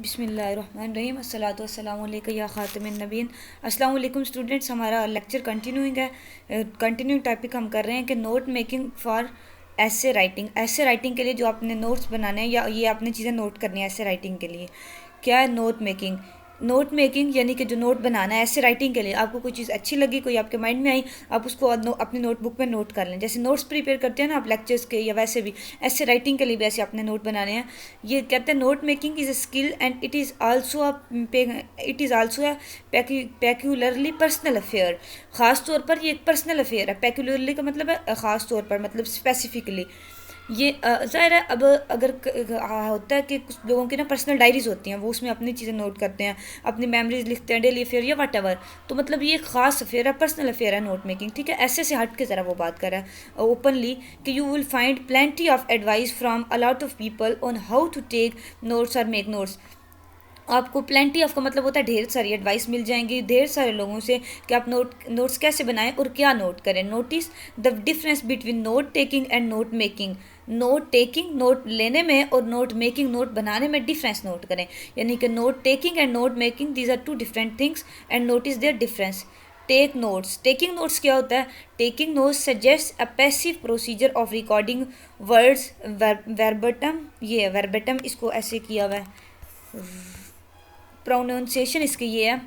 बिस्मिल्लाहिर्रहमानिर्रहीम अस्सलातु वस्सलामु अलैका या ख़ातिमुन नबीन। अस्सलाम वालेकुम स्टूडेंट्स, हमारा लेक्चर कंटिन्यूइंग है। कंटिन्यूइंग टॉपिक हम कर रहे हैं कि नोट मेकिंग फॉर ऐसे राइटिंग। ऐसे राइटिंग के लिए जो आपने नोट्स बनाने हैं या ये आपने चीज़ें नोट करनी है ऐसे राइटिंग के लिए। क्या है नोट मेकिंग? नोट मेकिंग यानी कि जो नोट बनाना है ऐसे राइटिंग के लिए, आपको कोई चीज़ अच्छी लगी, कोई आपके माइंड में आई, आप उसको अपनी नोटबुक में नोट कर लें। जैसे नोट्स प्रिपेयर करते हैं ना आप लेक्चर्स के, या वैसे भी ऐसे राइटिंग के लिए भी ऐसे आपने नोट बनाने हैं। ये कहते हैं note making is a skill and it is also a peculiarly personal affair. ख़ास तौर पर ये एक पर्सनल अफेयर है। पेक्यूलरली का मतलब है ख़ास तौर पर, मतलब स्पेसिफिकली। ये ज़ाहिर है। अब अगर होता है कि कुछ लोगों की ना पर्सनल डायरीज होती हैं, वो उसमें अपनी चीज़ें नोट करते हैं, अपनी मेमोरीज लिखते हैं, डेली अफेयर या वट एवर। तो मतलब ये एक ख़ास अफेयर है, पर्सनल अफेयर है नोट मेकिंग, ठीक है। ऐसे से हट के ज़रा वो बात कर रहा है ओपनली कि you will find plenty of advice from a lot of people on how to take notes और मेक नोट्स। आपको प्लेंटी ऑफ का मतलब होता है ढेर सारी एडवाइस मिल जाएंगी ढेर सारे लोगों से कि आप नोट्स कैसे बनाएं और क्या नोट करें। Notice the difference between note taking and note making. Note taking note लेने में और नोट मेकिंग नोट बनाने में डिफरेंस नोट करें। यानी कि note taking and note making these are two different things and notice their difference. Take notes. Taking notes क्या होता है? Taking notes suggest a passive procedure of recording words verbatim. ये है वर्बटम, इसको ऐसे किया हुआ है, प्रोनाउंसिएशन इसकी ये है,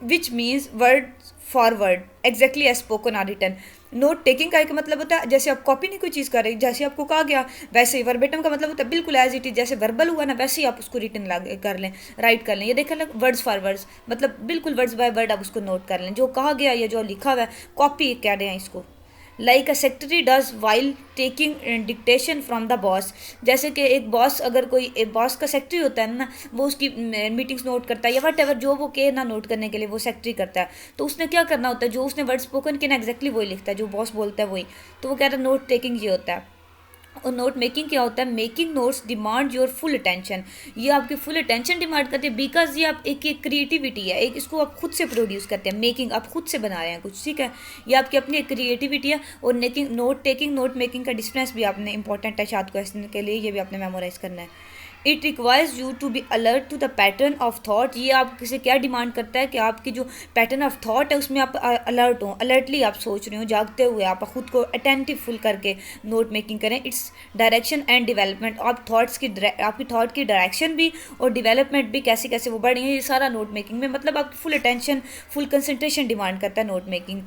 which means word for word exactly as spoken or written. Note taking का एक मतलब होता है जैसे आप कॉपी नहीं कोई चीज़ कर रहे, जैसे आपको कहा गया वैसे ही। वर्बेटम का मतलब होता है बिल्कुल एज इट इज, जैसे वर्बल हुआ ना वैसे ही आप उसको रिटन कर लें, राइट कर लें। ये देखें ना वर्ड्स फॉर वर्ड्स, मतलब बिल्कुल वर्ड्स बाय वर्ड आप उसको नोट कर लें, जो कहा गया या जो लिखा हुआ है कॉपी कह रहे हैं इसको। Like a secretary does while taking dictation from the boss. जैसे कि एक बॉस, अगर कोई एक बॉस का सेक्रेटरी होता है ना, वो उसकी मीटिंग्स नोट करता है या वट एवर जो वो कहे ना नोट करने के लिए वो सेक्रेटरी करता है। तो उसने क्या करना होता है, जो उसने वर्ड स्पोकन किया ना एग्जैक्टली वही लिखता है, जो बॉस बोलता है वही। तो वो कहता है नोट टेकिंग ये होता है। और नोट मेकिंग क्या होता है? Making notes demand your full attention. ये आपकी फुल अटेंशन डिमांड करते हैं, बिकॉज ये आप एक क्रिएटिविटी है, एक इसको आप खुद से प्रोड्यूस करते हैं। मेकिंग आप खुद से बना रहे हैं कुछ, ठीक है। ये आपकी अपनी एक क्रिएटिविटी है। और making note taking note making का डिफरेंस भी आपने इंपॉर्टेंट है शायद क्वेश्चन के लिए, ये भी आपने मेमोराइज करना है। It requires you to be alert to the pattern of thought. ये आपसे क्या डिमांड करता है कि आपकी जो पैटर्न ऑफ थाट है उसमें आप अलर्ट हों, अलर्टली आप सोच रहे हो, जागते हुए आप खुद को अटेंटिव फुल करके नोट मेकिंग करें। Its direction and development. आप थॉट्स की आपकी थॉट की डायरेक्शन भी और डेवलपमेंट भी कैसे कैसे वो बढ़ रही है, ये सारा नोट मेकिंग में, मतलब आपकी full attention full concentration demand करता है note making.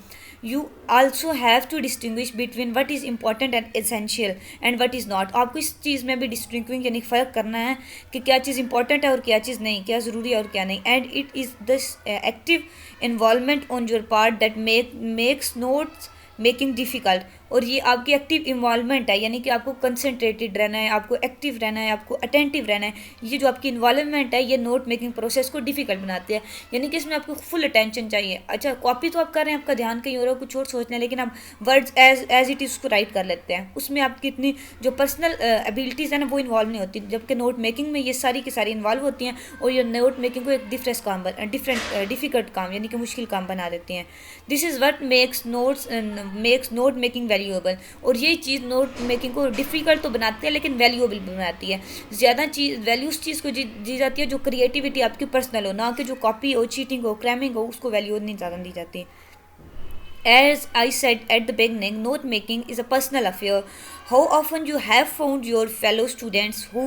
You also have to distinguish between what is important and essential and what is not. आपको इस चीज़ में भी डिस्टिंग्विंग यानी फ़र्क करना है कि क्या चीज़ इंपॉर्टेंट है और क्या चीज़ नहीं, क्या ज़रूरी है और क्या नहीं। And it is this active involvement on your part that makes notes making difficult. और ये आपकी एक्टिव इन्वॉल्वमेंट है, यानी कि आपको कंसंट्रेटेड रहना है, आपको एक्टिव रहना है, आपको अटेंटिव रहना है। ये जो आपकी इन्वॉल्वमेंट है ये नोट मेकिंग प्रोसेस को डिफिकल्ट बनाती है, यानी कि इसमें आपको फुल अटेंशन चाहिए। अच्छा कॉपी तो आप कर रहे हैं, आपका ध्यान कहीं और है, कुछ और सोचना है, लेकिन आप वर्ड्स एज इट इज़ उसको राइट कर लेते हैं, उसमें आपकी इतनी जो पर्सनल एबिलिटीज़ है ना वो इन्वॉल्व नहीं होती। जबकि नोट मेकिंग में ये सारी की सारी इन्वॉल्व होती हैं और ये नोट मेकिंग को एक डिफिकल्ट काम यानी कि मुश्किल काम बना देती हैं। This is what makes note making valuable. और ये चीज़ नोट मेकिंग को डिफ़िकल्ट तो बनाती है लेकिन वैल्यूएबल भी बनाती है। ज़्यादा चीज़ वैल्यू उस चीज़ को दी जाती है जो क्रिएटिविटी आपकी पर्सनल हो, ना कि जो कॉपी हो, चीटिंग हो, क्रैमिंग हो, उसको वैल्यू नहीं ज़्यादा दी जाती। As I said at the beginning, note making is a personal affair. How often you have found your fellow students who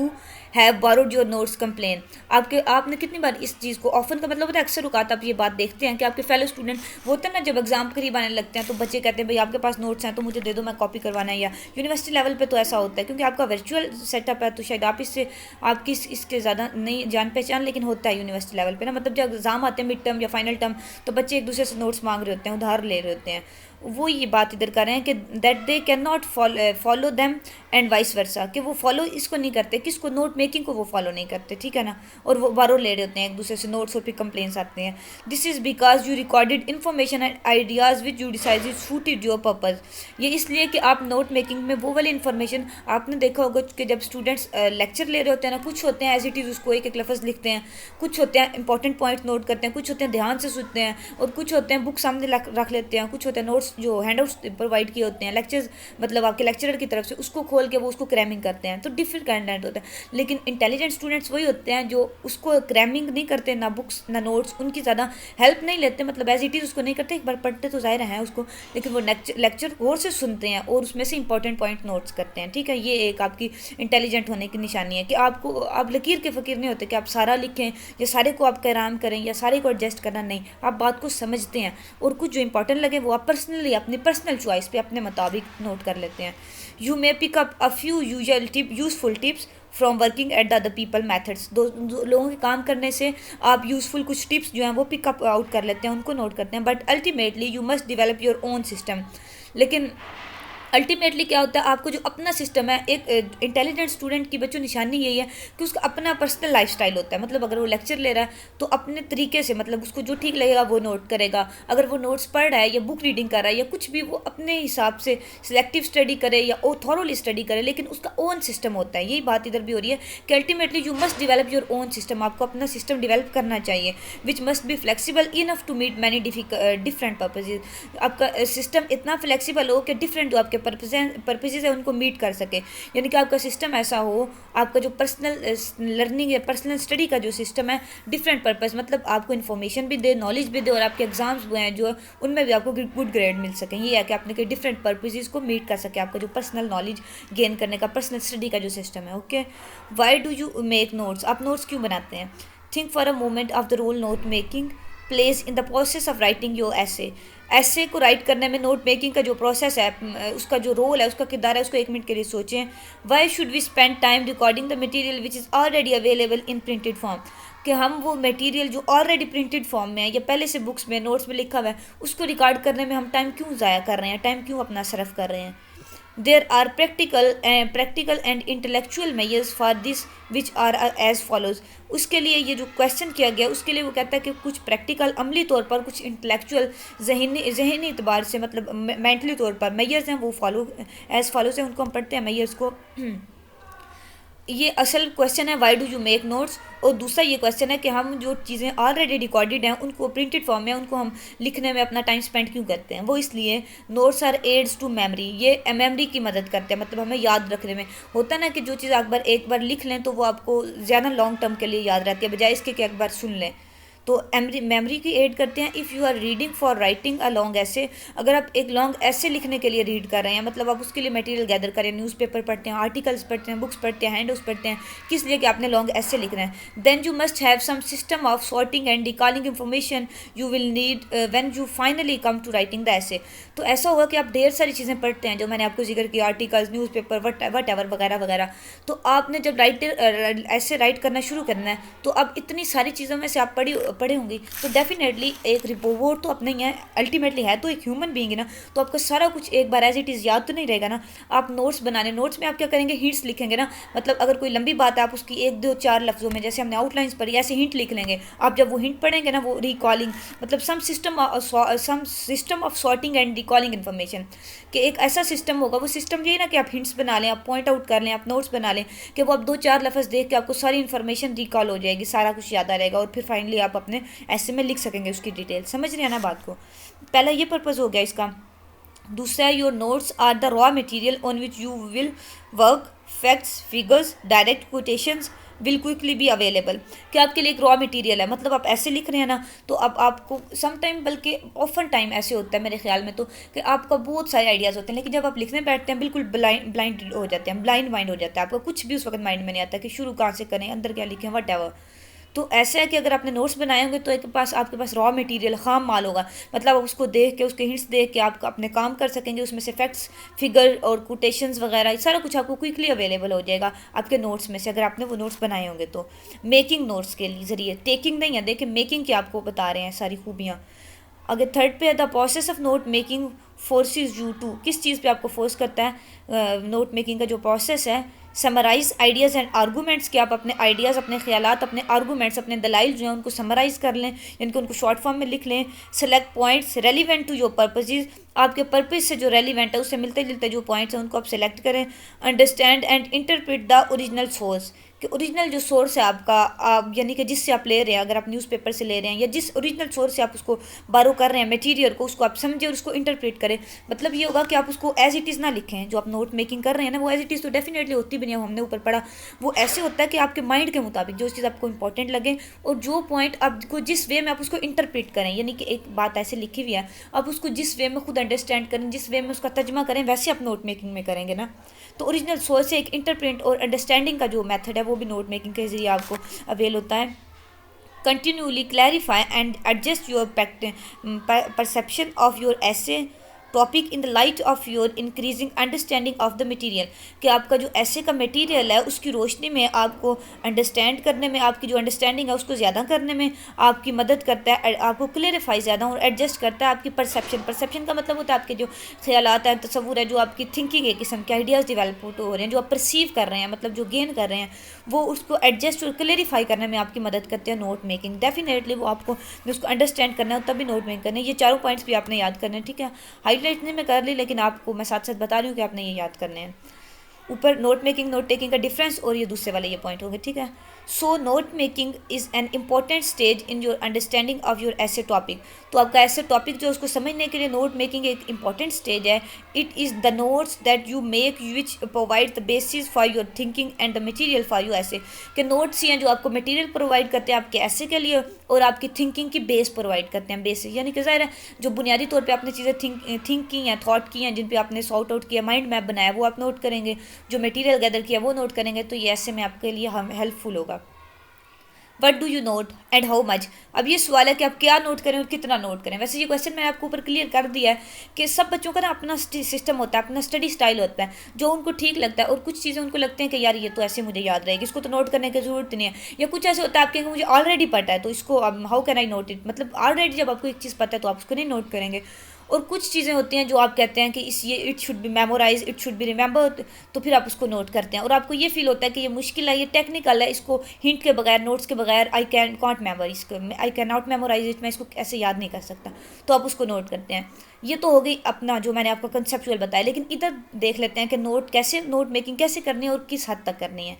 have borrowed your notes complain? आपने कितनी बार इस चीज़ को, ऑफन का मतलब होता है अक्सर औकात आप ये बात देखते हैं कि आपके फेलो स्टूडेंट होते हैं ना, जब एग्जाम करीब आने लगते हैं तो बच्चे कहते हैं भाई आपके पास नोट्स हैं तो मुझे दे दो, मैं कॉपी करवाना है। या यूनिवर्सिटी लेवल पे तो ऐसा होता है क्योंकि आपका वर्चुअल सेटअप है तो शायद आप इससे आपकी इसके ज़्यादा नहीं जान पहचान, लेकिन होता है यूनिवर्सिटी लेवल पे ना, मतलब जब एग्जाम आते हैं मिड टर्म या फाइनल टर्म तो बच्चे एक दूसरे से नोट्स मांग रहे होते हैं, उधार ले रहे होते हैं। वो ये बात इधर कर रहे हैं कि that they can not follow them and vice versa, कि वो फॉलो इसको नहीं करते, किसको, नोट मेकिंग को वो फॉलो नहीं करते, ठीक है ना। और वो बारो ले रहे होते हैं एक दूसरे से नोट्स और फिर कंप्लेंट्स आते हैं। This is because you recorded information and ideas which you decide suited your purpose. ये इसलिए कि आप नोट मेकिंग में वो वाली इन्फॉर्मेशन, आपने देखा होगा कि जब स्टूडेंट्स लेक्चर ले रहे होते हैं ना, कुछ होते हैं एज इट इज़ उसको एक एक लफ्ज़ लिखते हैं, कुछ होते हैं इंपॉर्टेंट पॉइंट्स नोट करते हैं, कुछ होते हैं ध्यान से सुनते हैं, और कुछ होते हैं बुक सामने रख लेते हैं, कुछ होते हैं नोट्स जो हैंड आउट्स प्रोवाइड किए होते हैं लेक्चर्स, मतलब आपके लेक्चरर की तरफ से, उसको खोल खोल के वो उसको क्रैमिंग करते हैं, तो डिफरेंट कंटेंट होता है। लेकिन इंटेलिजेंट स्टूडेंट्स वही होते हैं जो उसको क्रैमिंग नहीं करते, ना बुक्स ना नोट्स, उनकी ज़्यादा हेल्प नहीं लेते, मतलब एज इट इज़ उसको नहीं करते, एक बार पढ़ते तो ज़ाहिर है उसको, लेकिन वो लेक्चर गौर से सुनते हैं और उसमें से इंपॉर्टेंट पॉइंट नोट्स करते हैं। ठीक है, ये एक आपकी इंटेलिजेंट होने की निशानी है कि आपको आप लकीर के फ़कीर नहीं होते कि आप सारा लिखें या सारे को आप कराम करें या सारे को एडजस्ट करना, नहीं, आप बात को समझते हैं और कुछ जो इंपॉर्टेंट लगे वो आप पर्सनली अपनी पर्सनल चॉइस पे अपने मुताबिक नोट कर लेते हैं। You may pick up a few useful tips from working at the other people methods. दो लोगों के काम करने से आप यूज़फुल कुछ टिप्स जो हैं वो पिकअप आउट कर लेते हैं, उनको नोट करते हैं। But ultimately you must develop your own system. लेकिन अल्टीमेटली क्या होता है, आपको जो अपना सिस्टम है, एक इंटेलिजेंट स्टूडेंट की बच्चों निशानी यही है कि उसका अपना पर्सनल लाइफस्टाइल होता है। मतलब अगर वो लेक्चर ले रहा है तो अपने तरीके से, मतलब उसको जो ठीक लगेगा वो नोट करेगा। अगर वो नोट्स पढ़ रहा है या बुक रीडिंग कर रहा है या कुछ भी, वो अपने हिसाब से सिलेक्टिव स्टडी करे या थॉरोली स्टडी करे, लेकिन उसका ओन सिस्टम होता है। यही बात इधर भी हो रही है कि ultimately you must develop your own system. आपको अपना सिस्टम डिवेलप करना चाहिए which must be flexible enough to meet many different purposes. आपका सिस्टम इतना फ्लेक्सिबल हो कि डिफरेंट जो आपके पर्पजेज है उनको मीट कर सके। यानी कि आपका सिस्टम ऐसा हो, आपका जो पर्सनल लर्निंग या पर्सनल स्टडी का जो सिस्टम है डिफरेंट पर्पस, मतलब आपको इन्फॉर्मेशन भी दे, नॉलेज भी दे, और आपके एग्जाम्स वो हैं जो उनमें भी आपको गुड ग्रेड मिल सकें। ये है कि आपने के डिफरेंट पर्पजेज को मीट कर सके, आपका जो पर्सनल नॉलेज गेन करने का, पर्सनल स्टडी का जो सिस्टम है। Okay, why do you make notes? आप नोट्स क्यों बनाते हैं? Think for a moment of the role note making place in the process of writing your essay को राइट करने में नोट मेकिंग का जो प्रोसेस है, उसका जो रोल है, उसका किरदार है, उसको एक मिनट के लिए सोचें। Why should we spend time recording the material which is already available in printed form? कि हम वो मटेरियल जो ऑलरेडी प्रिंटेड फॉर्म में है या पहले से बुक्स में नोट्स में लिखा हुआ है, उसको रिकॉर्ड करने में हम टाइम क्यों ज़ाया कर रहे हैं, टाइम क्यों अपना सर्व कर रहे हैं? There are practical and intellectual measures for this which are as follows. उसके लिए ये जो क्वेश्चन किया गया उसके लिए वो कहता है कि कुछ प्रैक्टिकल अमली तौर पर, कुछ इंटेलेक्चुअल जहनी एतबार से, मतलब मेंटली तौर पर मेजर्स हैं वो फॉलो एज फॉलोज हैं, उनको हम पढ़ते हैं मेजर्स को। ये असल क्वेश्चन है Y do you make notes, और दूसरा ये क्वेश्चन है कि हम जो चीज़ें ऑलरेडी रिकॉर्डेड हैं उनको प्रिंटेड फॉर्म में, उनको हम लिखने में अपना टाइम स्पेंड क्यों करते हैं? वो इसलिए notes are aids to memory, ये मेमोरी की मदद करते हैं, मतलब हमें याद रखने में। होता है ना कि जो चीज़ एक बार लिख लें तो वो आपको ज़्यादा लॉन्ग टर्म के लिए याद रहती है, बजाय इसके कि एक बार सुन लें। तो मेमोरी की एड करते हैं। If you are reading for writing a long essay, अगर आप एक लॉन्ग ऐसे लिखने के लिए रीड कर रहे हैं, मतलब आप उसके लिए मटेरियल गैदर करें, न्यूज़पेपर पढ़ते हैं, आर्टिकल्स पढ़ते हैं, बुक्स पढ़ते हैं, हैंडल्स पढ़ते हैं, किस लिए कि आपने लॉन्ग ऐसे लिखना है, then you must have some system of sorting and recalling information you will need when you finally come to writing the essay. तो ऐसा होगा कि आप ढेर सारी चीज़ें पढ़ते हैं जो मैंने आपको जिक्र किया, आर्टिकल्स, न्यूज़पेपर, वट एवर वगैरह वगैरह। तो आपने जब ऐसे राइट करना शुरू करना है तो अब इतनी सारी चीज़ों में से आप पढ़े होंगी, तो डेफिनेटली एक रिपोर्ट तो अपने ही है, अल्टीमेटली है तो एक ह्यूमन बीइंग है ना, तो आपका सारा कुछ एक बार एज इट इज़ याद तो नहीं रहेगा ना। आप नोट्स बनाने, नोट्स में आप क्या करेंगे, हिंट्स लिखेंगे ना, मतलब अगर कोई लंबी बात है आप उसकी 1 2 4 लफ्ज़ों में, जैसे हमने आउटलाइंस पढ़ी, ऐसे हिंट लिख लेंगे। आप जब वो हिंट पढ़ेंगे ना, वो रिकॉलिंग, मतलब some system of sorting and recalling information, कि एक ऐसा सिस्टम होगा। वो सिस्टम यही ना कि आप हिंट्स बना लें, आप पॉइंट आउट कर लें, आप नोट्स बना लें, कि वो आप 2 4 लफ्ज़ देख के आपको सारी इन्फॉर्मेशन रिकॉल हो जाएगी, सारा कुछ याद आ रहेगा, और फिर फाइनली आप अपने ऐसे में लिख सकेंगे उसकी डिटेल। समझ रहे हैं ना बात को? पहला ये पर्पज़ हो गया इसका। दूसरा, your notes are the raw material on which you will work, facts, figures, direct quotations will quickly be available. कि आपके लिए एक रॉ मटेरियल है, मतलब आप ऐसे लिख रहे हैं ना, तो अब आपको सम टाइम, बल्कि ऑफन टाइम ऐसे होता है मेरे ख्याल में तो, कि आपका बहुत सारे आइडियाज़ होते हैं, लेकिन जब आप लिखने बैठते हैं बिल्कुल ब्लाइंड हो जाते हैं, ब्लाइंड माइंड हो जाता है, आपका कुछ भी उस वक्त माइंड में नहीं आता कि शुरू कहाँ से करें, अंदर क्या लिखें, वट एवर। तो ऐसा है कि अगर आपने नोट्स बनाए होंगे तो आपके पास रॉ मटेरियल, खाम माल होगा, मतलब आप उसको देख के, उसके हिंट्स देख के आप अपने काम कर सकेंगे, उसमें से फैक्ट्स, फिगर और कोटेशंस वगैरह सारा कुछ आपको क्विकली अवेलेबल हो जाएगा आपके नोट्स में से, अगर आपने वो नोट्स बनाए होंगे तो। मेकिंग नोट्स के लिए ज़रिए, टेकिंग नहीं है, देखिए मेकिंग की आपको बता रहे हैं सारी खूबियाँ। अगर थर्ड पे है the process of note making forces you to, किस चीज़ पे आपको फोर्स करता है नोट मेकिंग का जो प्रोसेस है, समराइज आइडियाज़ एंड आर्गूमेंट्स, कि आप अपने आइडियाज़, अपने ख्यालात, अपने आर्गूमेंट्स, अपने दलाइल जो हैं उनको समराइज़ कर लें, यानी कि उनको शॉर्ट फॉर्म में लिख लें। Select points relevant to your purposes, आपके पर्पज़ से जो रेलिवेंट है उससे मिलते जुलते जो पॉइंट्स हैं उनको आप सेलेक्ट करें। Understand and interpret the original source, कि ओरिजिनल जो सोर्स है आपका, आप यानी कि जिससे आप ले रहे हैं, अगर आप न्यूज़पेपर से ले रहे हैं या जिस ओरिजिनल सोर्स से आप उसको बारो कर रहे हैं मटेरियल को, उसको आप समझें और उसको इंटरप्रेट करें। मतलब ये होगा कि आप उसको एज इट इज़ ना लिखें। जो आप नोट मेकिंग कर रहे हैं ना, वो एज इट इज़ तो डेफिनेटली होती भी नहीं, हमने ऊपर पढ़ा। वो ऐसे होता है कि आपके माइंड के मुताबिक जो चीज़ आपको इंपॉर्टेंट लगे और जो पॉइंट आपको जिस वे में आप उसको इंटरप्रेट करें, यानी कि एक बात ऐसे लिखी हुई है, आप उसको जिस वे में खुद अंडरस्टैंड करें, जिस वे में उसका तर्जमा करें, वैसे आप नोट मेकिंग में करेंगे ना। तो ओरिजिनल सोर्स से एक इंटरप्रेट और अंडरस्टैंडिंग का जो मेथड है वो भी नोट मेकिंग के जरिए आपको अवेल होता है। Continuously clarify and adjust your perception of your essay topic in the light of your increasing understanding of the material, कि आपका जो ऐसे का मटेरियल है उसकी रोशनी में आपको अंडरस्टैंड करने में, आपकी जो अंडरस्टैंडिंग है उसको ज़्यादा करने में आपकी मदद करता है, आपको क्लेरिफाई ज़्यादा और एडजस्ट करता है आपकी परसेप्शन। परसेप्शन का मतलब होता है आपके जो ख्यालात हैं, तसव्वुर है, जो आपकी थिंकिंग है, किस्म के आइडियाज़ डेवलप हो रहे हैं, जो आप परसीव कर रहे हैं, मतलब जो गेन कर रहे हैं, वो उसको एडजस्ट और क्लेरिफाई करने में आपकी मदद करते हैं नोट मेकिंग। डेफिनेटली वो आपको उसको अंडरस्टैंड करना है तभी नोट मेकिंग करना है। ये चारों पॉइंट्स भी आपने याद करने हैं, ठीक है। हाईलाइट नहीं मैं कर ली, लेकिन आपको मैं साथ साथ बता रही हूँ कि आपने ये याद करने हैं। ऊपर नोट मेकिंग नोट टेकिंग का डिफरेंस और ये दूसरे वाले ये पॉइंट होंगे, ठीक है। So note making is an important stage in your understanding of your essay topic, तो आपका ऐसे टॉपिक जो उसको समझने के लिए नोट मेकिंग एक इंपॉर्टेंट स्टेज है। It is the notes that you make which provide the basis for your thinking and the material for you essay, के नोट्स ही हैं जो आपको मटीरियल प्रोवाइड करते हैं आपके ऐसे के लिए और आपकी थिंकिंग की बेस प्रोवाइड करते हैं। बेसिस यानी कि ज़ाहिर है जो बुनियादी तौर पे आपने चीज़ें थिंक की हैं, थॉट की हैं, जिन पे आपने सॉर्ट आउट किया, माइंड मैप बनाया, वो आप नोट करेंगे। जो मटेरियल गैदर किया वो नोट करेंगे, तो ये ऐसे में आपके लिए हम हेल्पफुल होगा। What do you note and how much, अब ये सवाल है कि आप क्या नोट करें और कितना नोट करें। वैसे ये क्वेश्चन मैंने आपको ऊपर क्लियर कर दिया है कि सब बच्चों का ना अपना सिस्टम होता है, अपना स्टडी स्टाइल होता है जो उनको ठीक लगता है, और कुछ चीज़ें उनको लगते हैं कि यार ये तो ऐसे मुझे याद रहेगी, इसको तो नोट करने की ज़रूरत नहीं है। या कुछ ऐसे होता है आपके मुझे ऑलरेडी पता है तो इसको how can I note it, मतलब ऑलरेडी जब आपको एक चीज़ पता है तो आप उसको नहीं नोट करेंगे। और कुछ चीज़ें होती हैं जो आप कहते हैं कि इस ये it should be memorize, it should be remember, तो फिर आप उसको नोट करते हैं और आपको ये फील होता है कि ये मुश्किल है, ये टेक्निकल है, इसको हिंट के बगैर, नोट्स के बगैर आई कैन कॉन्ट मेमोराइज, इसको I can not memorize it, मैं इसको ऐसे याद नहीं कर सकता, तो आप उसको नोट करते हैं। ये तो हो गई अपना जो मैंने आपको कंसेप्चुअल बताया, लेकिन इधर देख लेते हैं कि नोट कैसे, नोट मेकिंग कैसे करनी है और किस हद तक करनी है।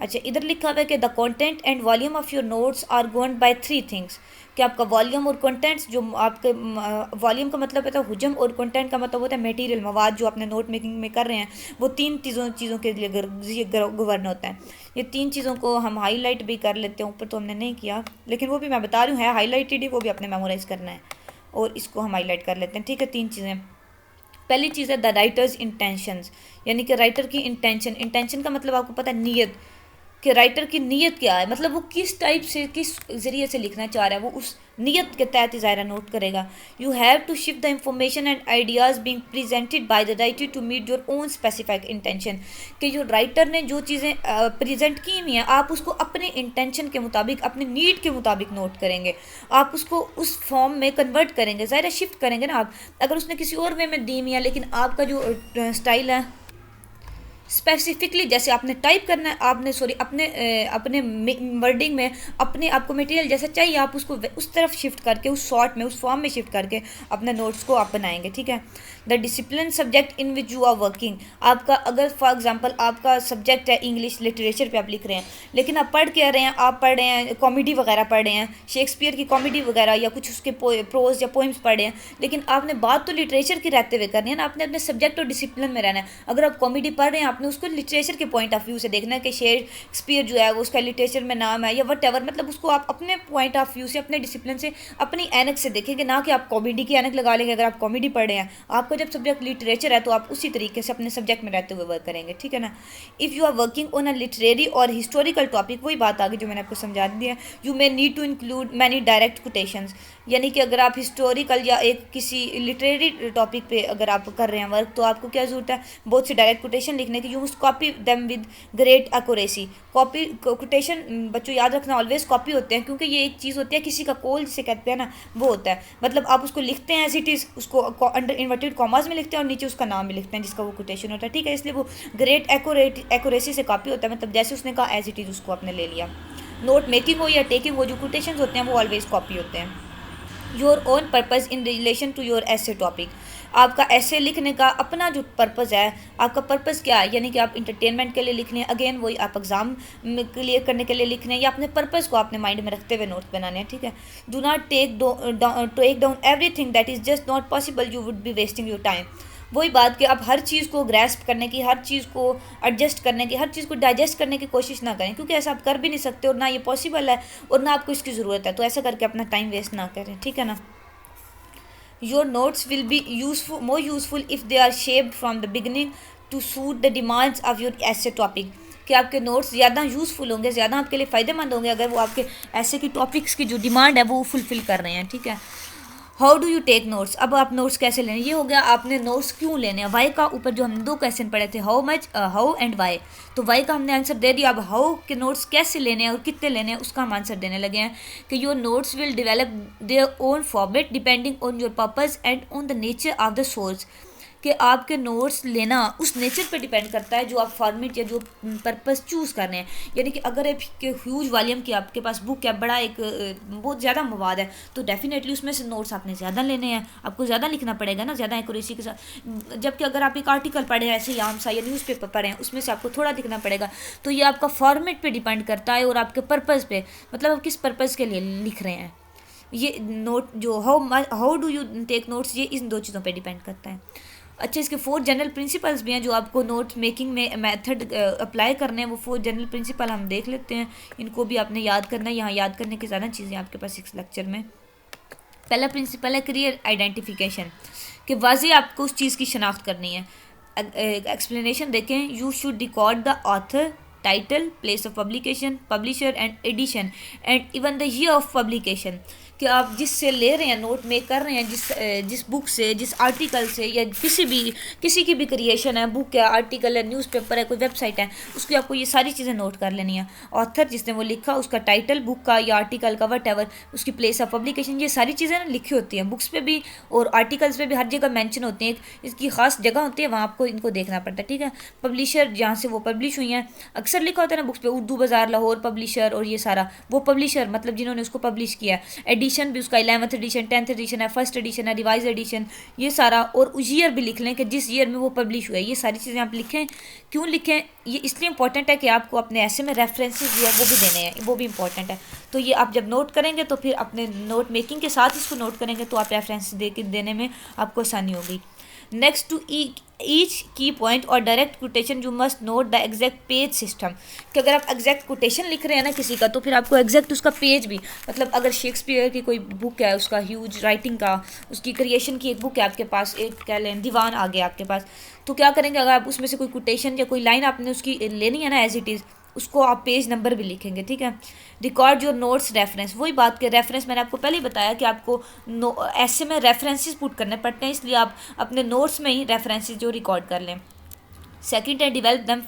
अच्छा, इधर लिखा हुआ है कि the content and volume of your notes are governed by 3 things, कि आपका वॉल्यूम और कंटेंट्स, जो आपके वॉल्यूम का मतलब होता है हुजम और कंटेंट का मतलब होता है मटेरियल, मवाद जो आपने नोट मेकिंग में कर रहे हैं, वो 3 चीज़ों के लिए गवर्न होता है। ये 3 चीज़ों को हम हाईलाइट भी कर लेते हैं, ऊपर तो हमने नहीं किया लेकिन वो भी मैं बता रही हूँ है हाईलाइटेड ही, वो भी आपने मेमोराइज करना है और इसको हम हाईलाइट कर लेते हैं, ठीक है। 3 चीज़ें, पहली चीज़ है द राइटर्स इंटेंशंस, यानी कि राइटर की इंटेंशन। इंटेंशन का मतलब आपको पता है नीयत, कि राइटर की नीयत क्या है, मतलब वो किस टाइप से, किस ज़रिए से लिखना चाह रहा है, वो उस नीयत के तहत ज़ाहिर नोट करेगा। You have to shift the information and ideas being presented by the writer to meet your own specific intention, कि जो राइटर ने जो चीज़ें प्रेजेंट की हुई हैं आप उसको अपने इंटेंशन के मुताबिक, अपने नीड के मुताबिक नोट करेंगे, आप उसको उस फॉर्म में कन्वर्ट करेंगे, ज़ाहिर शिफ्ट करेंगे ना आप। अगर उसने किसी और वे में दी हुई है लेकिन आपका जो स्टाइल है स्पेसिफिकली जैसे आपने टाइप करना है, आपने अपने वर्डिंग में अपने आपको मटेरियल जैसा चाहिए आप उसको उस तरफ शिफ्ट करके, उस शॉर्ट में, उस फॉर्म में शिफ्ट करके अपने नोट्स को आप बनाएंगे, ठीक है। The discipline subject in which you are working, आपका अगर फॉर एग्जांपल आपका सब्जेक्ट है इंग्लिश लिटरेचर पे आप लिख रहे हैं, लेकिन आप पढ़ के आ रहे हैं, आप पढ़ रहे हैं कॉमेडी वगैरह पढ़ रहे हैं, शेक्सपियर की कॉमेडी वगैरह या कुछ उसके प्रोज या पोइम्स पढ़ रहे हैं, लेकिन आपने बात तो लिटरेचर की रहते हुए करनी है ना, आपने अपने सब्जेक्ट और डिसिप्लिन में रहना है। अगर आप कॉमेडी पढ़ रहे हैं आपने उसको लिटरेचर के पॉइंट ऑफ व्यू से देखना है कि शेक्सपियर जो है वो उसका लिटरेचर में नाम है या वट एवर, मतलब उसको आप अपने पॉइंट ऑफ व्यू से, अपने डिसिप्लिन से, अपनी एनक से देखेंगे, ना कि आप कॉमेडी की एनक लगा लेंगे। अगर आप कॉमेडी पढ़ रहे हैं, आपका जब सब्जेक्ट लिटरेचर है तो आप उसी तरीके से अपने सब्जेक्ट में रहते हुए वर्क करेंगे, ठीक है ना। If you are working on a literary or historical topic, वही बात आगे जो मैंने आपको समझा दी है, you may need to include many direct quotations, यानी कि अगर आप हिस्टोरिकल या एक किसी लिटरेरी टॉपिक पे अगर आप कर रहे हैं वर्क, तो आपको क्या ज़रूरत है, बहुत से डायरेक्ट कोटेशन लिखने की, कि you must copy them with great accuracy. Copy quotation बच्चों याद रखना ऑलवेज कॉपी होते हैं, क्योंकि ये एक चीज़ होती है किसी का कॉल जिसे कहते हैं ना, वो होता है। मतलब आप उसको लिखते हैं एज इट इज़, उसको अंडर इन्वर्टेड कॉमास में लिखते हैं और नीचे उसका नाम भी लिखते हैं जिसका वो कोटेशन होता है, ठीक है। इसलिए वो ग्रेट एक्यूरेसी से कॉपी होता है, मतलब जैसे उसने कहा एज इट इज़ उसको आपने ले लिया। नोट मेकिंग हो या टेकिंग हो, जो कोटेशन होते हैं वो ऑलवेज कॉपी होते हैं। Your own purpose in relation to your essay topic. आपका ऐसे लिखने का अपना जो पर्पज़ है, आपका पर्पज़ क्या है, यानी कि आप इंटरटेनमेंट के लिए लिख रहे हैं, अगेन वही आप एग्ज़ाम क्लियर करने के लिए लिख रहे हैं, या अपने पर्पज़ को आपने माइंड में रखते हुए नोट्स बनाने हैं, ठीक है। Do not take down everything that is just not possible, you would be wasting your time. वही बात कि आप हर चीज़ को ग्रैस्प करने की, हर चीज़ को एडजस्ट करने की, हर चीज़ को डाइजेस्ट करने की कोशिश ना करें, क्योंकि ऐसा आप कर भी नहीं सकते और ना ये पॉसिबल है और ना आपको इसकी ज़रूरत है। तो ऐसा करके अपना टाइम वेस्ट ना करें, ठीक है ना। Your notes will be more useful if they are shaped from the beginning to suit the demands of your essay topic। कि आपके नोट्स ज़्यादा यूज़फुल होंगे, ज़्यादा आपके लिए फ़ायदेमंद होंगे अगर वो आपके ऐसे की टॉपिक्स की जो डिमांड है वो फुलफ़िल कर रहे हैं, ठीक है। How do you take notes. अब आप नोट्स कैसे लेने, ये हो गया आपने नोट्स क्यों लेने हैं। वाई का ऊपर जो हमने 2 क्वेश्चन पढ़े थे, how much, how and why, तो वाई का हमने आंसर दे दिया। अब हाउ के नोट्स कैसे लेने हैं और कितने लेने हैं उसका हम आंसर देने लगे हैं कि your notes will develop their own format depending on your purpose and on the nature of the source. कि आपके नोट्स लेना उस नेचर पे डिपेंड करता है जो आप फॉर्मेट या जो पर्पस चूज़ कर रहे हैं। यानी कि अगर एक ह्यूज वॉल्यूम की आपके पास बुक है, बड़ा एक बहुत ज़्यादा मवाद है, तो डेफिनेटली उसमें से नोट्स आपने ज़्यादा लेने हैं, आपको ज़्यादा लिखना पड़ेगा ना, ज़्यादा एक्यूरेसी के साथ। जबकि अगर आप एक आर्टिकल पढ़े ऐसे ही आम सा या न्यूज़पेपर पढ़े हैं, उसमें से आपको थोड़ा लिखना पड़ेगा। तो ये आपका फॉर्मेट पर डिपेंड करता है और आपके पर्पज़ पे, मतलब आप किस पर्पज़ के लिए लिख रहे हैं। ये नोट जो how do you take notes, ये इन 2 चीज़ों पर डिपेंड करता है। अच्छा, इसके 4 जनरल प्रिंसिपल्स भी हैं जो आपको नोट मेकिंग में मेथड अप्लाई करने हैं। वो 4 जनरल प्रिंसिपल हम देख लेते हैं, इनको भी आपने याद करना है। यहाँ याद करने की ज़्यादा चीज़ें आपके पास इस लेक्चर में। पहला प्रिंसिपल है क्लियर आइडेंटिफिकेशन, कि वाज़ेह आपको उस चीज़ की शनाख्त करनी है। एक्सप्लेनेशन देखें, you should record the author, title, place of publication, publisher and edition and even the year of publication. कि आप जिससे ले रहे हैं, नोट मेक कर रहे हैं, जिस बुक से, जिस आर्टिकल से, या किसी की भी क्रिएशन है, बुक है, आर्टिकल है, न्यूज़पेपर है, कोई वेबसाइट है, उसकी आपको ये सारी चीज़ें नोट कर लेनी है। ऑथर जिसने वो लिखा, उसका टाइटल बुक का या आर्टिकल का वट, उसकी प्लेस ऑफ पब्लिकेशन, ये सारी चीज़ें ना लिखी होती हैं बुक्स पे भी और आर्टिकल्स पे भी, हर जगह मेंशन होती हैं। इसकी खास जगह होती है, वहाँ आपको इनको देखना पड़ता है, ठीक है। पब्लिशर जहाँ से वो पब्लिश हुई हैं, अक्सर लिखा होता है ना बुक्स पे, उर्दू बाज़ार, लाहौर पब्लिशर, और ये सारा वो पब्लिशर मतलब जिन्होंने उसको पब्लिश किया है। एडिशन भी उसका 11th एडिशन, 10th एडिशन है, फर्स्ट एडिशन है, रिवाइज एडिशन, ये सारा। और ईयर भी लिख लें कि जिस ईयर में वो पब्लिश हुआ है, ये सारी चीज़ें आप लिखें। क्यों लिखें, ये इसलिए इंपॉर्टेंट है कि आपको अपने ऐसे में रेफरेंसेस जो है वो भी देने हैं, वो भी इंपॉर्टेंट है। तो ये आप जब नोट करेंगे तो फिर अपने नोट मेकिंग के साथ इसको नोट करेंगे तो आप रेफरेंस देने में आपको आसानी होगी। नेक्स्ट टू ईच की पॉइंट और direct quotation you must note the exact page system. कि अगर आप एग्जैक्ट कोटेशन लिख रहे हैं ना किसी का, तो फिर आपको एग्जैक्ट उसका पेज भी, मतलब अगर शेक्सपियर की कोई बुक है, उसका ह्यूज राइटिंग का, उसकी क्रिएशन की एक बुक है आपके पास, एक कह लें दीवान आ गया आपके पास, तो क्या करेंगे, अगर आप उसमें से कोई कोटेशन या कोई लाइन आपने उसकी लेनी है ना एज इट इज़, उसको आप पेज नंबर भी लिखेंगे, ठीक है। रिकॉर्ड योर नोट्स रेफरेंस, वही बात के रेफरेंस मैंने आपको पहले ही बताया कि आपको ऐसे में रेफरेंसेस पुट करने पड़ते हैं, इसलिए आप अपने नोट्स में ही रेफरेंसेस जो रिकॉर्ड कर लें। सेकंड है डेवलप देम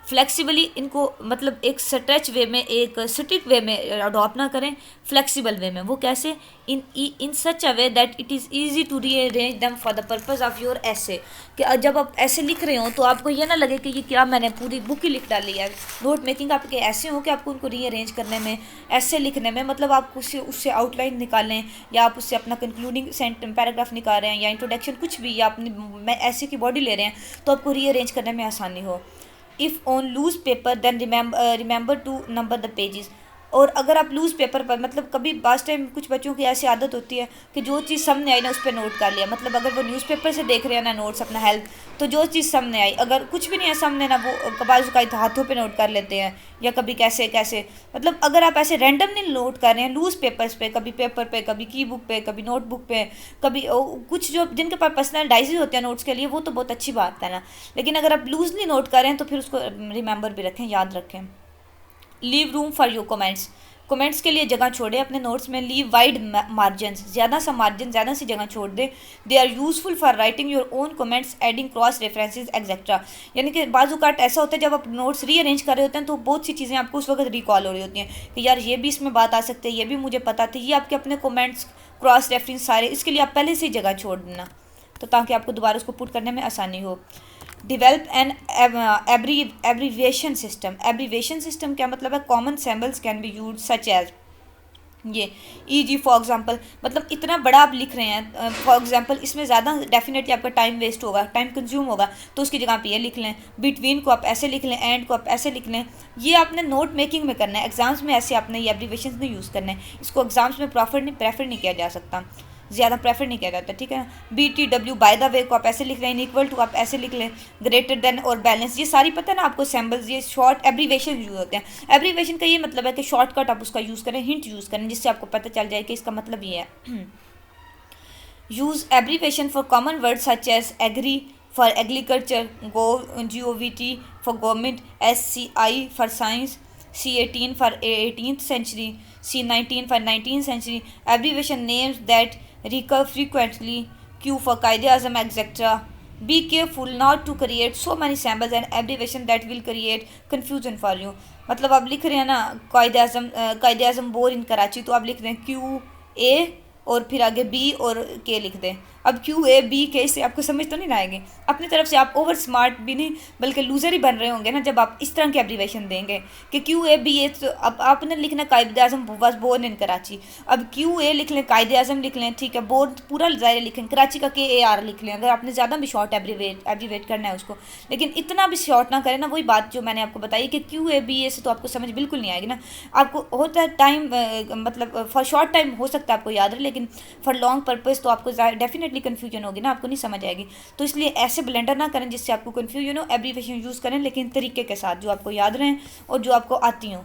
फ्लेक्सिबली इनको, मतलब एक स्ट्रेच वे में, एक स्टिक वे में अडॉप्ट ना करें, फ्लेक्सिबल वे में। वो कैसे, in such a way that it is easy to rearrange them for the purpose of your essay. कि जब आप ऐसे लिख रहे हो तो आपको ये ना लगे कि ये क्या मैंने पूरी बुक ही लिख डाली है। नोट मेकिंग आपके ऐसे हो कि आपको उनको रीअरेंज करने में, ऐसे लिखने में, मतलब आप उससे आउटलाइन निकालें, या आप उससे अपना कंक्लूडिंग पैराग्राफ निकाल रहे हैं, या इंट्रोडक्शन कुछ भी, या अपनी ऐसे की बॉडी ले रहे हैं, तो आपको रीअरेंज करने में आसानी हो। If on loose paper then remember to number the pages. और अगर आप लूज़ पेपर पर, मतलब कभी बास्ट टाइम कुछ बच्चों की ऐसी आदत होती है कि जो चीज़ सामने आई ना उस पर नोट कर लिया, मतलब अगर वो न्यूज़पेपर से देख रहे हैं ना नोट्स अपना हेल्प, तो जो चीज़ सामने आई, अगर कुछ भी नहीं है सामने ना, वो कबाज का हाथों पे नोट कर लेते हैं, या कभी कैसे कैसे, मतलब अगर आप ऐसे रैंडमली नोट कर रहे हैं लूज़ पेपर्स पे, कभी पेपर पे, कभी की बुक पे, कभी नोटबुक पे, कभी कुछ जो जिनके पास पर्सनल डायरी होते हैं नोट्स के लिए, वो तो बहुत अच्छी बात है ना। लेकिन अगर आप लूजली नोट कर रहे हैं तो फिर उसको रिमेंबर भी रखें, याद रखें। Leave room for your comments, comments के लिए जगह छोड़े अपने नोट्स में, लीव वाइड मार्जिन, ज़्यादा सा मार्जिन, ज़्यादा सी जगह छोड़ दे। They are useful for writing your own comments, adding cross references etcetera. यानी कि बाजू काट ऐसा होता है जब आप नोट्स रीअरेंज कर रहे होते हैं तो बहुत सी चीज़ें आपको उस वक्त रिकॉल हो रही होती हैं कि यार ये भी इसमें बात आ सकती है, ये भी मुझे पता थी, ये आपके अपने कमेंट्स क्रॉस रेफरेंस सारे, इसके लिए आप पहले से ही जगह छोड़ देना तो ताकि आपको दोबारा उसको पुट करने में आसानी हो। Develop an abbreviation system. Abbreviation system क्या मतलब है? Common symbols can be use such as ये ई.जी. फॉर एग्जांपल, मतलब इतना बड़ा आप लिख रहे हैं फॉर एग्जांपल, इसमें ज़्यादा डेफिनेटली आपका टाइम वेस्ट होगा, टाइम कंज्यूम होगा, तो उसकी जगह पे ये लिख लें। बिटवीन को आप ऐसे लिख लें, एंड को आप ऐसे लिख लें। ये आपने नोट मेकिंग में करना है, एग्जाम्स में ऐसे आपने ये एब्रीविएशन नहीं यूज़ करना है। इसको एग्जाम्स में प्रेफर नहीं किया जा सकता, ज़्यादा प्रेफर नहीं किया जाता, ठीक है। BTW बाय द वे को आप ऐसे लिख रहे हैं, इक्वल टू आप ऐसे लिख लें, ग्रेटर देन और बैलेंस, ये सारी पता है ना आपको सिंबल्स, ये शॉर्ट एब्रीविएशन यूज होते हैं। एब्रीविएशन का ये मतलब है कि शॉर्टकट आप उसका यूज़ करें, हिंट यूज़ करें, जिससे आपको पता चल जाए कि इसका मतलब ये है। Use abbreviation for common word such as agri for agriculture, GOVT for government, SCI for science, C18 for 18th century, C19 for 19th century. Abbreviation names that recur frequently, Q for Qaid-e-Azam, etc. Be careful not to create so many symbols and abbreviation that will create confusion for you. मतलब आप लिख रहे हैं ना Qaid-e-Azam bore इन कराची, तो आप लिख रहे हैं QA और फिर आगे B और K लिख दें। अब QABK से आपको समझ तो नहीं आएगी, अपनी तरफ से आप ओवर स्मार्ट भी नहीं बल्कि लूज़र ही बन रहे होंगे ना जब आप इस तरह के एब्रीवेशन देंगे कि QABA। तो अब आपने लिखना Quaid e Azam was born in Karachi, अब QA लिख लें, कायद-ए-आज़म लिख लें, ठीक है, बोर्न पूरा ज़ाहिर लिखें, कराची का KAR लिख लें, अगर आपने ज़्यादा भी शॉर्ट एब्रीवेट करना है उसको, लेकिन इतना भी शॉर्ट ना करें ना। वही बात जो मैंने आपको बताई कि QABA से तो आपको समझ बिल्कुल नहीं आएगी ना। आपको होता है टाइम, मतलब फॉर शॉर्ट टाइम हो सकता है आपको याद रहे, लेकिन फॉर लॉन्ग पर्पज़ तो आपको डेफिनेटली कन्फ्यूजन होगी ना, आपको नहीं समझ आएगी। तो इसलिए ऐसे ब्लेंडर ना करें जिससे आपको कन्फ्यूजन हो, एब्रीविएशन यूज़ करें लेकिन तरीके के साथ जो आपको याद रहें और जो आपको आती हों।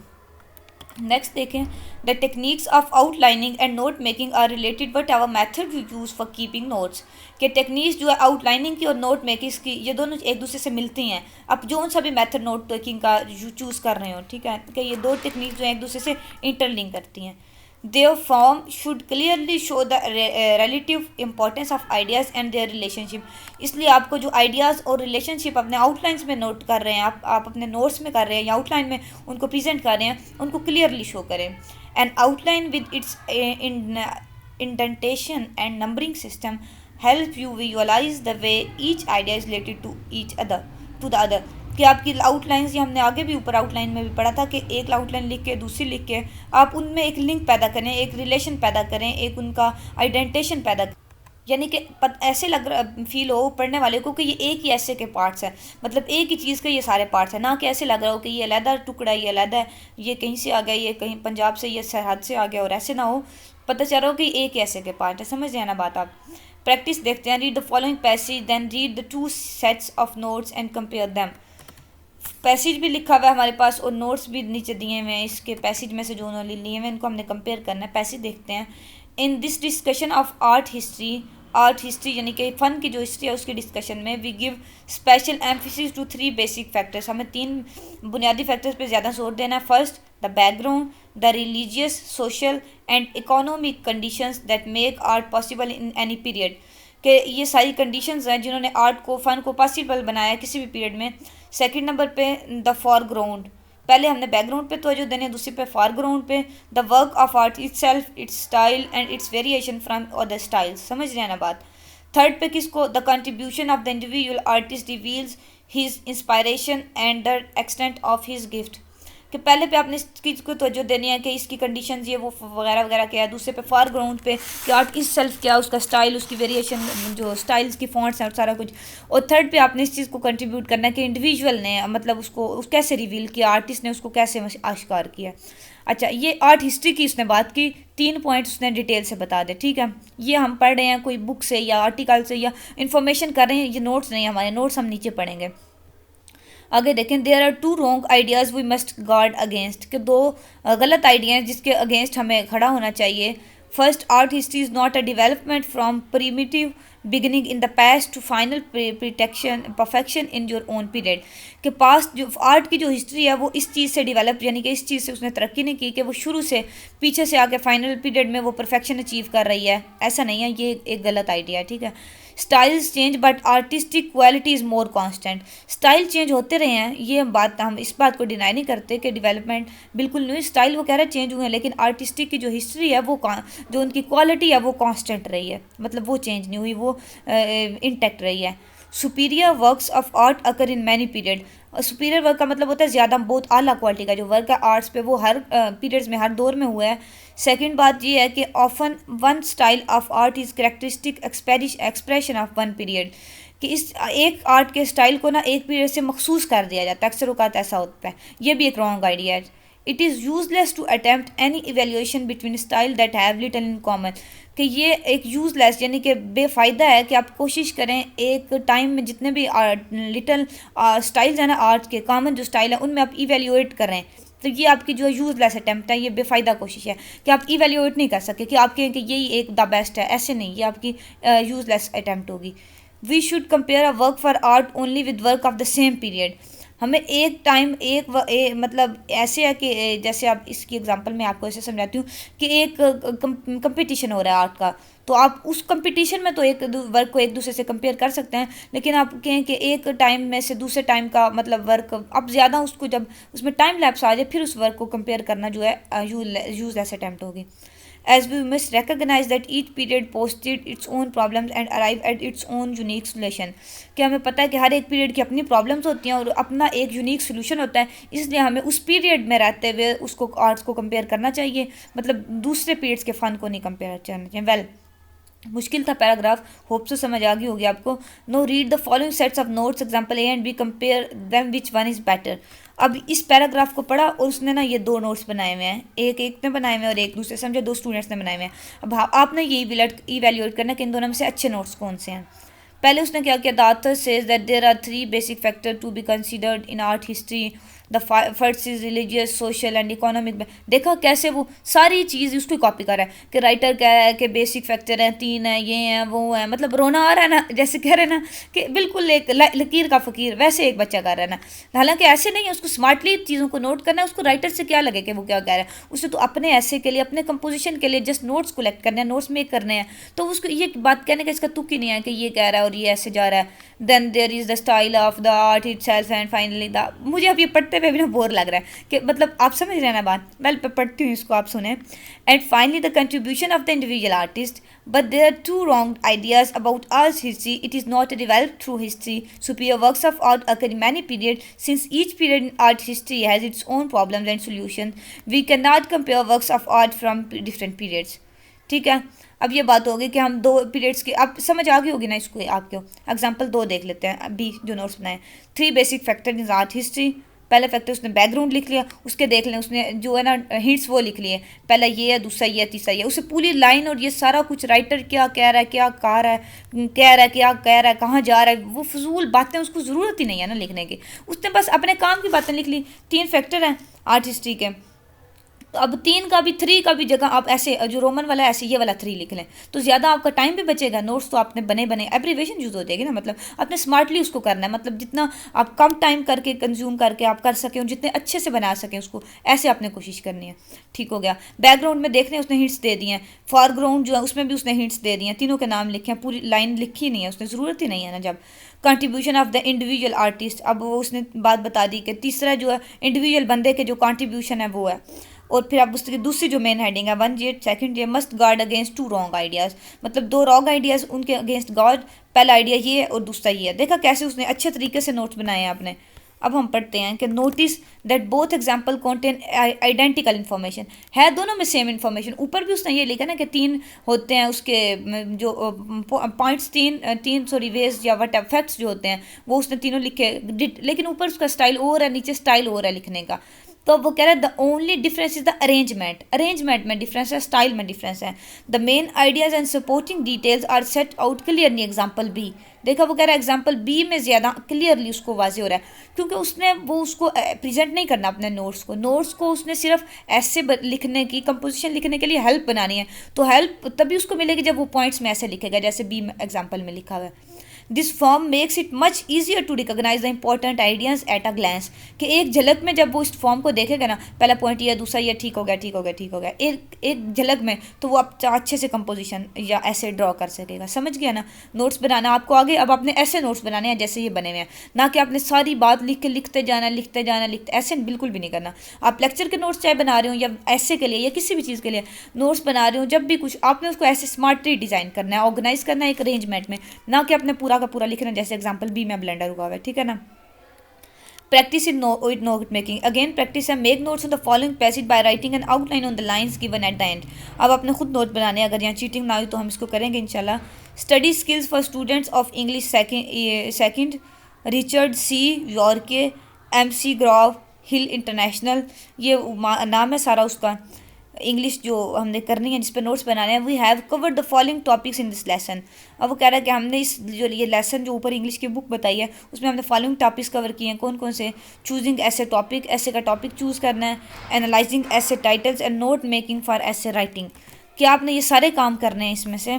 नेक्स्ट देखें, the techniques of outlining and note making are related but our method you use for keeping notes. के टेक्निक्स जो है आउटलाइनिंग की और नोट मेकिंग की, ये दोनों एक दूसरे से मिलती हैं। आप जो सा भी मेथड नोट टेकिंग का चूज़ कर रहे हो, ठीक है, कि ये दो टेक्निक जो है एक दूसरे से इंटरलिंक करती हैं। Their form should clearly show the relative importance of ideas and their relationship. इसलिए आपको जो आइडियाज़ और रिलेशनशिप अपने आउटलाइंस में नोट कर रहे हैं, आप अपने नोट्स में कर रहे हैं या आउटलाइन में उनको प्रेजेंट कर रहे हैं, उनको क्लियरली शो करें। And outline with its indentation and numbering system help you visualize the way each idea is related to the other. कि आपकी आउटलाइंस, ये हमने आगे भी ऊपर आउटलाइन में भी पढ़ा था कि एक आउटलाइन लिख के दूसरी लिख के आप उनमें एक लिंक पैदा करें, एक रिलेशन पैदा करें, एक उनका आइडेंटिटेशन पैदा करें, यानी कि ऐसे फील हो पढ़ने वाले को कि ये एक ही ऐसे के पार्ट्स हैं, मतलब एक ही चीज़ के ये सारे पार्ट्स हैं, ना कि ऐसे लग रहा हो कि ये अलहदा टुकड़ा, ये अलहदा है, ये कहीं से आ गया, ये कहीं पंजाब से, ये सरहद से आ गया, और ऐसे ना हो, पता चल रहा हो कि एक ही ऐसे के पार्ट है। समझ रहे हैं ना बात आप? प्रैक्टिस देखते हैं। Read the following passage, then read the 2 sets of notes and compare them. Passage भी लिखा हुआ है हमारे पास और नोट्स भी नीचे दिए हुए हैं, इसके पैसेज में से जो उन्होंने लिए हुए इनको हमने कंपेयर करना है। पैसेज देखते हैं। In this discussion of art history यानी कि फ़न की जो हिस्ट्री है उसके डिस्कशन में we give special emphasis to 3 basic factors. हमें 3 बुनियादी फैक्टर्स पे ज़्यादा जोर देना है। First, the background, the religious, social and economic conditions that make art possible in any period. कि ये सारी कंडीशंस हैं जिन्होंने आर्ट को, फ़न को पॉसिबल बनाया किसी भी पीरियड में। सेकंड नंबर पे द फॉरग्राउंड, पहले हमने बैकग्राउंड पे तवज्जो देनी है, दूसरे पे फॉरग्राउंड पे। The work of art itself, it's style and it's variation from other styles. समझ रहे हैं ना बात? थर्ड पे किसको? The contribution of the individual artist reveals his inspiration and the extent of his gift. कि पहले पे आपने इस चीज़ को तवज्जो देनी है कि इसकी कंडीशंस ये वो वगैरह वगैरह क्या है। दूसरे पे फॉरग्राउंड पे कि आर्ट इस सेल्फ क्या, उसका स्टाइल, उसकी वेरिएशन, जो स्टाइल्स की फॉन्ट्स हैं और सारा कुछ। और थर्ड पे आपने इस चीज़ को कंट्रीब्यूट करना है कि इंडिविजुअल ने, मतलब उसको कैसे रिवील किया, आर्टिस्ट ने उसको कैसे आश्कार किया। अच्छा, ये आर्ट हिस्ट्री की उसने बात की, 3 पॉइंट्स उसने डिटेल से बता दे, ठीक है। ये हम पढ़ रहे हैं कोई बुक से या आर्टिकल से या इन्फॉर्मेशन कर रहे हैं, ये नोट्स नहीं, हमारे नोट्स हम नीचे पढ़ेंगे। आगे देखें, there are 2 wrong ideas we must guard against. कि 2 गलत आइडिया हैं जिसके अगेंस्ट हमें खड़ा होना चाहिए। First, art history is not a development from primitive beginning in the past to final perfection in your own period. कि पास्ट जो आर्ट की जो हिस्ट्री है वो इस चीज़ से डेवलप, यानी कि इस चीज़ से उसने तरक्की नहीं की कि वो शुरू से पीछे से आके फाइनल पीरियड में वो परफेक्शन अचीव कर रही है, ऐसा नहीं है, ये एक गलत आइडिया है, ठीक है। Styles change but artistic quality is more constant. Style change होते रहे हैं, ये हम इस बात को डिनाई नहीं करते कि डेवलपमेंट बिल्कुल नहीं, स्टाइल वो कह रहे हैं चेंज हुए हैं, लेकिन आर्टिस्टिक की जो हिस्ट्री है वो जो उनकी क्वालिटी है वो कांस्टेंट रही है, मतलब वो चेंज नहीं हुई, वो इंटैक्ट रही है। Superior works of art occur in many period. Superior work का मतलब होता है ज़्यादा बहुत आला क्वालिटी का जो वर्क है आर्ट्स पे, वो हर पीरियड्स में, हर दौर में हुआ है। सेकंड बात ये है कि often one style of art is characteristic expression of one period, कि इस एक आर्ट के स्टाइल को ना एक पीरियड से मखसूस कर दिया जाता है, अक्सर औकात ऐसा होता है, ये भी एक रॉन्ग आइडिया है। It is useless to attempt any evaluation between style that have little in common, कि ये एक यूजलेस यानी कि बेफ़ायदा है कि आप कोशिश करें एक टाइम में जितने भी लिटल स्टाइल्स हैं ना आर्ट के, कॉमन जो स्टाइल है उनमें आप इवेल्यूएट करें, तो ये आपकी जो यूजलेस अटैम्प्ट है, ये बेफ़ायदा कोशिश है कि आप इवेल्यूएट नहीं कर सके कि आप कहें कि यही एक द बेस्ट है, ऐसे नहीं, ये आपकी यूजलेस अटैम्प्ट होगी। We should compare a work for art only with work of the same period. हमें एक टाइम मतलब ऐसे है कि जैसे आप इसकी एग्जांपल मैं आपको ऐसे समझाती हूँ कि एक कंपटीशन हो रहा है आर्ट का, तो आप उस कंपटीशन में तो एक वर्क को एक दूसरे से कंपेयर कर सकते हैं, लेकिन आप कहें कि एक टाइम में से दूसरे टाइम का मतलब वर्क अब ज़्यादा उसको जब उसमें टाइम लैप्स आ जाए फिर उस वर्क को कंपेयर करना जो है यूजलेस अटैम्प्ट होगी। As we must recognize that each period posted its own problems and arrive at its own unique solution। कि हमें पता है कि हर एक पीरियड की अपनी प्रॉब्लम्स होती हैं और अपना एक यूनिक सोल्यूशन होता है, इसलिए हमें उस पीरियड में रहते हुए उसको आर्ट्स को कंपेयर करना चाहिए, मतलब दूसरे पीरियड्स के फ़न को नहीं कंपेयर करना चाहिए। वेल मुश्किल था पैराग्राफ, होप से समझ आ गई होगी आपको। No read the following sets of notes example A and B compare them which one is better. अब इस पैराग्राफ को पढ़ा और उसने ना ये दो नोट्स बनाए हुए हैं, एक ने बनाए हुए हैं और एक दूसरे समझे दो स्टूडेंट्स ने बनाए हुए हैं। अब आपने ये इवेल्यूएट करना कि इन दोनों में से अच्छे नोट्स कौन से हैं। पहले उसने क्या किया, the author says that there are 3 basic factor to be considered in art history. The first is religious, social and economic. देखा कैसे वो सारी चीज़ उसकी कॉपी कर रहा है कि राइटर कह रहा है कि बेसिक फैक्टर हैं 3 हैं, ये हैं वो हैं, मतलब रोना आ रहा है ना, जैसे कह रहे हैं ना कि बिल्कुल एक लकीर का फ़कीर, वैसे एक बच्चा कर रहा है ना। हालांकि ऐसे नहीं है, उसको स्मार्टली चीज़ों को नोट करना है, उसको राइटर से क्या लगे कि वो क्या कह रहा है, उसे तो अपने ऐसे के लिए, अपने कंपोजिशन के लिए जस्ट नोट्स कलेक्ट करने हैं, नोट्स मेक करने हैं, तो उसको ये बात कहने का इसका तुक ही नहीं है कि ये कह रहा है और ये ऐसे जा रहा है। Then there is the style of the art itself and finally the. मुझे अब ये पढ़ते हुए भी ना बोर लग रहा है कि मतलब आप समझ रहे हैं ना बात, वेल पढ़ती हूँ इसको, आप सुने। And finally the contribution of the individual artist, but there are two wrong ideas about art's history. It is not developed through history. Superior works of art occur in many periods. Since each period in art history has its own problems and solutions, we cannot compare works of art from different periods. ठीक है, अब ये बात होगी कि हम दो periods की, अब समझ आ गई होगी ना इसको, आपको एग्जाम्पल 2 देख लेते हैं अभी जो नोट्स बनाए। 3 basic factor in art history. पहला फैक्टर उसने बैकग्राउंड लिख लिया, उसके देख लें उसने जो है ना हिंट्स वो लिख लिए, पहला ये है, दूसरा ये है, तीसरा ये, उसे पूरी लाइन और ये सारा कुछ राइटर क्या कह रहा है, क्या कह रहा है, क्या कह रहा है, कहाँ जा रहा है, वो फजूल बातें उसको ज़रूरत ही नहीं है ना लिखने की, उसने बस अपने काम की बातें लिख ली। 3 फैक्टर हैं आर्ट हिस्ट्री के, तो अब 3 का भी 3 का भी जगह आप ऐसे जो रोमन वाला है ऐसे ये वाला 3 लिख लें, तो ज़्यादा आपका टाइम भी बचेगा, नोट्स तो आपने बने एब्रीवेशन यूज़ हो जाएगी ना, मतलब आपने स्मार्टली उसको करना है, मतलब जितना आप कम टाइम करके कंज्यूम करके आप कर सकें और जितने अच्छे से बना सकें उसको, ऐसे आपने कोशिश करनी है। ठीक हो गया। बैकग्राउंड में देखने उसने हिंट्स दे दिए हैं, फॉरग्राउंड जो है उसमें भी उसने हिंट्स दे दिए हैं, तीनों के नाम लिखे हैं, पूरी लाइन लिखी नहीं है उसने, ज़रूरत ही नहीं है ना। जब contribution of the individual artist, अब वो उसने बात बता दी कि तीसरा जो है इंडिविजुअल बंदे के जो कंट्रीब्यूशन है वो है। और फिर अब उसकी दूसरी जो मेन हेडिंग है 1 ये सेकंड ये must guard against 2 wrong ideas, मतलब 2 रॉन्ग आइडियाज़ उनके अगेंस्ट गार्ड। पहला आइडिया ये है और दूसरा ये है। देखा कैसे उसने अच्छे तरीके से नोट्स बनाए हैं आपने। अब हम पढ़ते हैं कि notice that both example contain identical information, है दोनों में सेम इन्फॉर्मेशन। ऊपर भी उसने ये लिखा ना कि 3 होते हैं उसके जो पॉइंट्स, तीन सॉरी वेज या वट फैक्ट्स जो होते हैं वो उसने तीनों लिखे, लेकिन ऊपर उसका स्टाइल और है, नीचे स्टाइल और है लिखने का। तो वो कह रहा है the only difference is the arrangement, arrangement में डिफरेंस है, स्टाइल में डिफरेंस है। The main ideas and supporting details are set out clearly example B. देखा, वो कह रहा है एग्जाम्पल बी में ज़्यादा क्लियरली उसको वाजे हो रहा है, क्योंकि उसने वो उसको प्रेजेंट नहीं करना अपने नोट्स को उसने सिर्फ ऐसे लिखने की, कंपोजिशन लिखने के लिए हेल्प बनानी है। तो हेल्प तभी उसको मिलेगी जब वो पॉइंट्स में ऐसे लिखेगा जैसे बी एग्जाम्पल में लिखा हुआ है। This form makes it much easier to recognize the important ideas at a glance, कि एक झलक में जब वो इस फॉर्म को देखेगा ना, पहला पॉइंट ये, दूसरा ये, ठीक हो गया, ठीक हो गया, ठीक हो गया, एक झलक में, तो वो आप अच्छे से कंपोजिशन या ऐसे ड्रॉ कर सकेगा। समझ गया ना। नोट्स बनाना आपको आगे, अब आपने ऐसे नोट्स बनाने हैं जैसे ये बने हुए हैं, ना कि आपने सारी बात लिख के लिखते जाना, ऐसे बिल्कुल भी नहीं करना। आप लेक्चर के नोट्स चाहे बना रहे हो या ऐसे के लिए या किसी भी चीज़ के लिए नोट्स बना रहे हो, जब भी कुछ आपने उसको ऐसे स्मार्टली डिज़ाइन करना है, ऑर्गेनाइज करना है एक अरेंजमेंट में, ना कि अपने पूरा का पूरा लिखना जैसे एग्जाम्पल बी में ब्लेंडर हुआ है, ठीक है ना। Practice in note making, again practice है। Make notes on the following passage by writing an outline on the lines given at the end. अब आपने खुद नोट बनाने हैं, अगर यहाँ चीटिंग ना हुई तो हम इसको करेंगे इंशाल्लाह। Study skills for students of English second, Richard C Yorke, MC Graw Hill International, ये नाम है सारा उसका, इंग्लिश जो हमने करनी है जिस पर नोट्स बनाने हैं। We have covered the following topics in this lesson. अब वो कह रहा है कि हमने इस जो ये लेसन जो ऊपर इंग्लिश की बुक बताई है उसमें हमने फॉलोइंग टॉपिक्स कवर किए हैं। कौन कौन से? चूजिंग ऐसे टॉपिक, ऐसे का टॉपिक चूज़ करना है, एनालाइजिंग ऐसे titles and note making for ऐसे राइटिंग। क्या आपने ये सारे काम करने हैं इसमें से?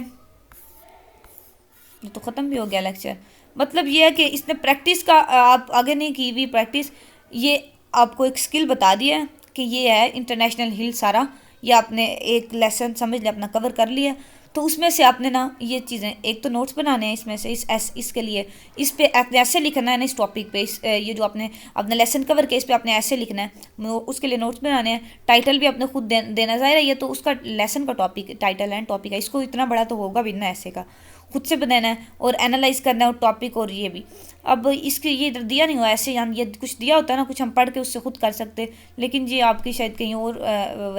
ये तो ख़त्म भी हो गया लेक्चर। मतलब ये है कि इसने प्रैक्टिस का आप आगे नहीं की हुई प्रैक्टिस, ये आपको एक स्किल बता दिया है कि ये है इंटरनेशनल हिल सारा, या आपने एक लेसन समझ लिया, अपना कवर कर लिया। तो उसमें से आपने ना ये चीज़ें, एक तो नोट्स बनाने हैं इसमें से, इसके लिए इस पे आपने ऐसे लिखना है ना, इस टॉपिक पे, ये जो आपने अपने लेसन कवर किया इस पे आपने ऐसे लिखना है, उसके लिए नोट्स बनाने हैं। टाइटल भी आपने खुद देना ज़ाहिर है, ये तो उसका लेसन का टॉपिक टाइटल है, टॉपिक है, इसको इतना बड़ा तो होगा भी ना ऐसे का, खुद से बनाना है और एनालाइज करना है और टॉपिक और ये भी। अब इसके ये दिया नहीं हुआ ऐसे, यानी ये कुछ दिया होता है ना, कुछ हम पढ़ के उससे खुद कर सकते, लेकिन ये आपकी शायद कहीं और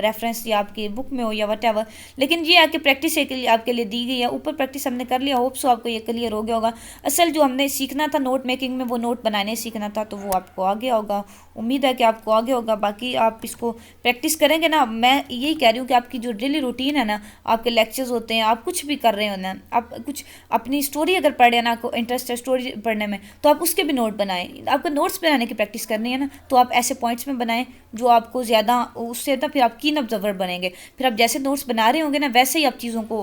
रेफरेंस या आपकी बुक में हो या वट एवर, लेकिन ये आपकी प्रैक्टिस के लिए आपके लिए दी गई है। ऊपर प्रैक्टिस हमने कर लिया, होप सो आपको ये क्लियर हो गया होगा। असल जो हमने सीखना था नोट मेकिंग में, वो नोट बनाने सीखना था, तो वो आपको आ गया होगा। उम्मीद है कि आपको आ गया होगा। बाकी आप इसको प्रैक्टिस करेंगे ना, मैं यही कह रही हूँ कि आपकी जो डेली रूटीन है ना, आपके लेक्चर्स होते हैं, आप कुछ भी कर रहे हो ना, आप कुछ अपनी स्टोरी अगर पढ़े ना, आपको इंटरेस्ट है स्टोरी पढ़ने में, तो आप उसके भी नोट बनाएं। आपको नोट्स बनाने की प्रैक्टिस करनी है ना, तो आप ऐसे पॉइंट्स में बनाएं जो आपको ज़्यादा, उससे ना फिर आप कीन ऑब्जर्वर बनेंगे। फिर आप जैसे नोट्स बना रहे होंगे ना, वैसे ही आप चीज़ों को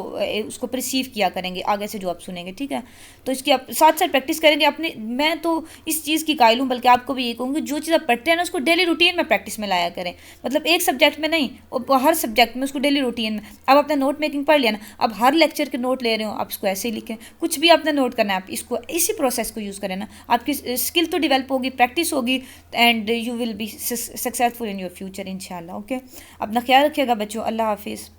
उसको परसीव किया करेंगे आगे से जो आप सुनेंगे, ठीक है। तो इसकी आप साथ साथ प्रैक्टिस करेंगे अपने। मैं तो इस चीज़ की कायल हूँ, बल्कि आपको भी ये कहूँगी, जो चीज़ आप पढ़ते हैं ना उसको डेली रूटीन में प्रैक्टिस में लाया करें। मतलब एक सब्जेक्ट में नहीं, और हर सब्जेक्ट में उसको डेली रूटीन में। अब आपने नोट मेकिंग पढ़ लिया ना, अब हर लेक्चर के नोट ले रहे हो, आप इसको ऐसे ही लिखें। कुछ भी आपने नोट करना है, आप इसको इसी प्रोसेस को यूज़ करें ना, आपकी स्किल तो डेवलप होगी, प्रैक्टिस होगी, and you will be successful in your future इंशाल्लाह। ओके, अपना ख्याल रखिएगा बच्चों। अल्लाह हाफिज़।